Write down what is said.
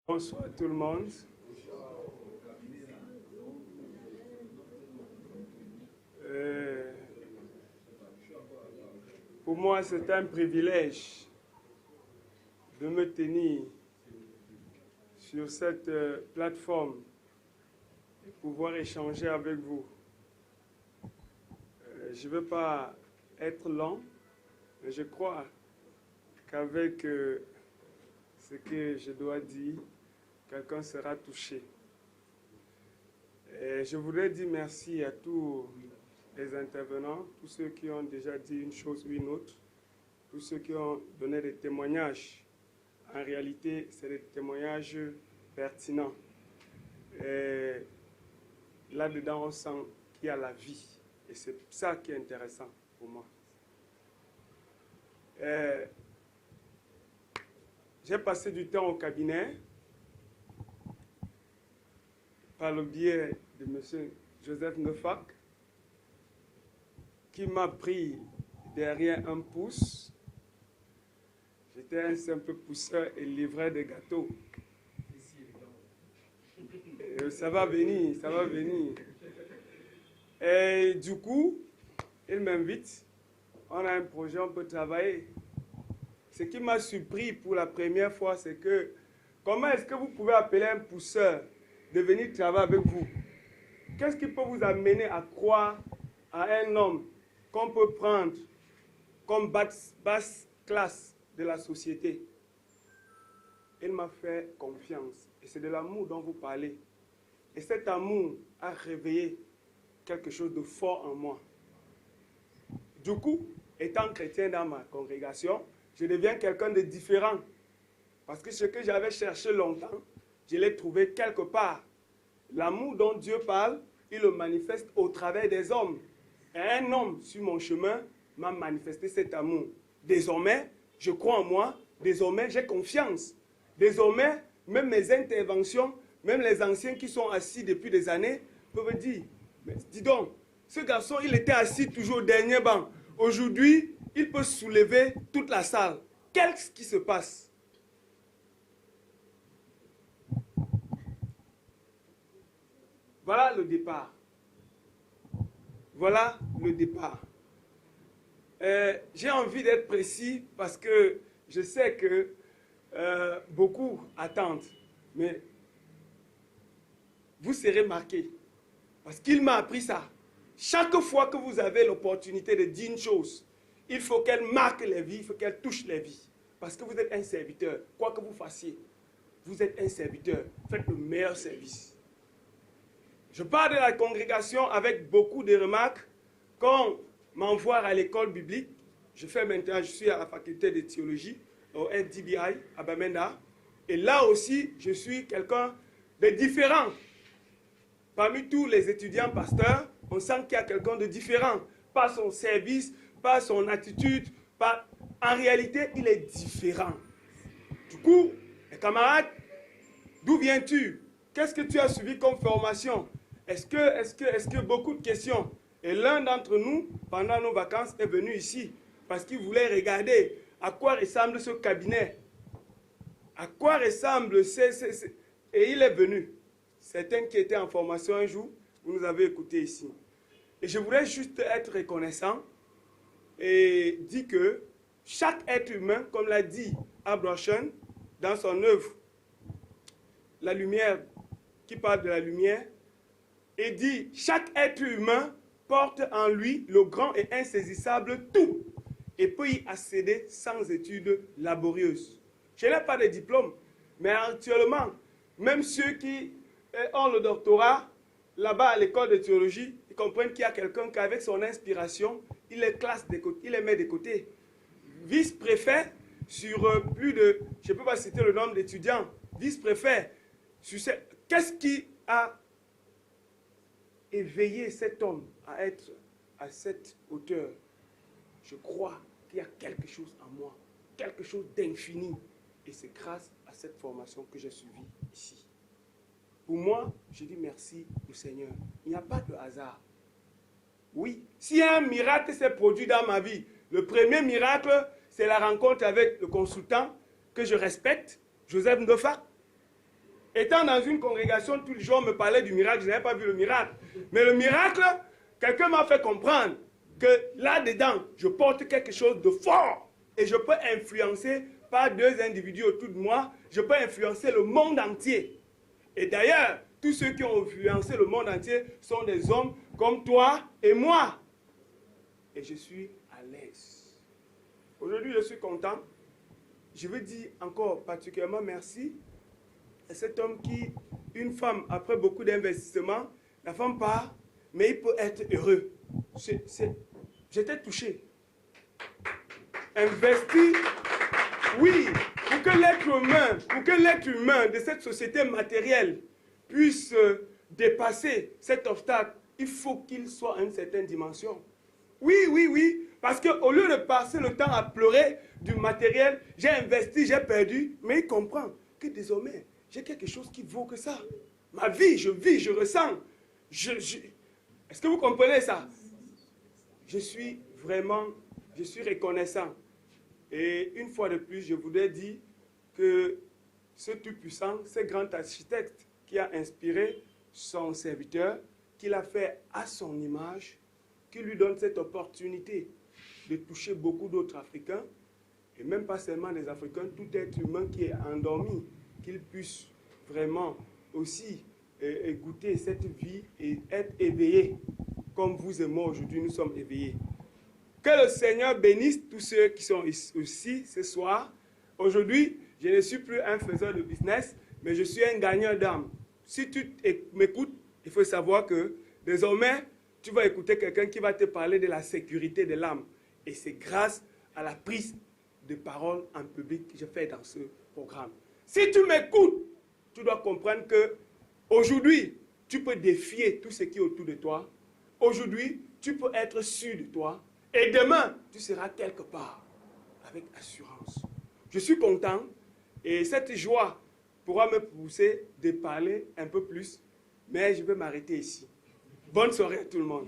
Bonsoir tout le monde. Pour moi, c'est un privilège de me tenir sur cette plateforme et pouvoir échanger avec vous. Je ne veux pas être lent, mais je crois qu'avec ce que je dois dire, quelqu'un sera touché. Et je voudrais dire merci à tous les intervenants, tous ceux qui ont déjà dit une chose ou une autre, tous ceux qui ont donné des témoignages. En réalité, c'est des témoignages pertinents. Et là-dedans, on sent qu'il y a la vie. Et c'est ça qui est intéressant pour moi. J'ai passé du temps au cabinet par le biais de M. Joseph Nefak, qui m'a pris derrière un pouce. J'étais un simple pousseur et livrais des gâteaux. Et ça va venir, ça va venir. Et du coup, il m'invite. On a un projet, on peut travailler. Ce qui m'a surpris pour la première fois, c'est que comment est-ce que vous pouvez appeler un pousseur de venir travailler avec vous? Qu'est-ce qui peut vous amener à croire à un homme qu'on peut prendre comme basse classe de la société? Il m'a fait confiance. Et c'est de l'amour dont vous parlez. Et cet amour a réveillé quelque chose de fort en moi. Du coup, étant chrétien dans ma congrégation, je deviens quelqu'un de différent. Parce que ce que j'avais cherché longtemps, je l'ai trouvé quelque part. L'amour dont Dieu parle, il le manifeste au travers des hommes. Et un homme sur mon chemin m'a manifesté cet amour. Désormais, je crois en moi. Désormais, j'ai confiance. Désormais, même mes interventions, même les anciens qui sont assis depuis des années, peuvent dire, mais dis donc, ce garçon, il était assis toujours au dernier banc. Aujourd'hui, il peut soulever toute la salle. Qu'est-ce qui se passe? Voilà le départ. Voilà le départ. J'ai envie d'être précis parce que je sais que beaucoup attendent. Mais vous serez marqués. Parce qu'il m'a appris ça. Chaque fois que vous avez l'opportunité de dire une chose, il faut qu'elle marque les vies, il faut qu'elle touche les vies. Parce que vous êtes un serviteur. Quoi que vous fassiez, vous êtes un serviteur. Faites le meilleur service. Je pars de la congrégation avec beaucoup de remarques. Quand on m'envoie à l'école biblique, je suis à la faculté de théologie, au FDBI, à Bamenda. Et là aussi, je suis quelqu'un de différent. Parmi tous les étudiants pasteurs, on sent qu'il y a quelqu'un de différent. Pas son service, pas son attitude, pas... En réalité, il est différent. Du coup, les camarades, d'où viens-tu? Qu'est-ce que tu as suivi comme formation? Est-ce que beaucoup de questions? Et l'un d'entre nous, pendant nos vacances, est venu ici parce qu'il voulait regarder à quoi ressemble ce cabinet. À quoi ressemble Et il est venu. Certains qui étaient en formation un jour, vous nous avez écoutés ici. Et je voudrais juste être reconnaissant et dire que chaque être humain, comme l'a dit Abraham dans son œuvre, La lumière, qui parle de la lumière, et dit, chaque être humain porte en lui le grand et insaisissable tout et peut y accéder sans études laborieuses. Je n'ai pas de diplôme, mais actuellement, même ceux qui ont le doctorat, là-bas à l'école de théologie, ils comprennent qu'il y a quelqu'un qui, avec son inspiration, il les classe de côté, il les met de côté. Vice-préfet sur plus de, je ne peux pas citer le nombre d'étudiants, vice-préfet, qu'est-ce qui a éveillé cet homme à être à cette hauteur? Je crois qu'il y a quelque chose en moi, quelque chose d'infini. Et c'est grâce à cette formation que j'ai suivie ici. Pour moi, je dis merci au Seigneur. Il n'y a pas de hasard. Oui, si un miracle s'est produit dans ma vie, le premier miracle, c'est la rencontre avec le consultant que je respecte, Joseph Nefak. Étant dans une congrégation, tout le jour me parlait du miracle, je n'avais pas vu le miracle. Mais le miracle, quelqu'un m'a fait comprendre que là-dedans, je porte quelque chose de fort. Et je peux influencer, pas 2 individus autour de moi, je peux influencer le monde entier. Et d'ailleurs, tous ceux qui ont influencé le monde entier sont des hommes comme toi et moi. Et je suis à l'aise. Aujourd'hui, je suis content. Je veux dire encore particulièrement merci à cet homme qui, une femme, après beaucoup d'investissements, la femme part, mais il peut être heureux. J'étais touché. Investi, oui, pour que l'être humain de cette société matérielle puisse dépasser cet obstacle, il faut qu'il soit à une certaine dimension. Oui, oui, oui, parce qu'au lieu de passer le temps à pleurer du matériel, j'ai investi, j'ai perdu, mais il comprend que désormais, j'ai quelque chose qui vaut que ça. Ma vie, je vis, je ressens. Est-ce que vous comprenez ça? Je suis reconnaissant. Et une fois de plus, je voudrais dire que ce Tout-Puissant, ce grand architecte qui a inspiré son serviteur, qui l'a fait à son image, qui lui donne cette opportunité de toucher beaucoup d'autres Africains, et même pas seulement des Africains, tout être humain qui est endormi, qu'il puisse vraiment aussi goûter cette vie et être éveillé, comme vous et moi aujourd'hui nous sommes éveillés. Que le Seigneur bénisse tous ceux qui sont ici ce soir. Aujourd'hui, je ne suis plus un faiseur de business, mais je suis un gagneur d'âme. Si tu m'écoutes, il faut savoir que désormais, tu vas écouter quelqu'un qui va te parler de la sécurité de l'âme. Et c'est grâce à la prise de parole en public que je fais dans ce programme. Si tu m'écoutes, tu dois comprendre que aujourd'hui, tu peux défier tout ce qui est autour de toi. Aujourd'hui, tu peux être sûr de toi. Et demain, tu seras quelque part avec assurance. Je suis content et cette joie pourra me pousser de parler un peu plus, mais je vais m'arrêter ici. Bonne soirée à tout le monde.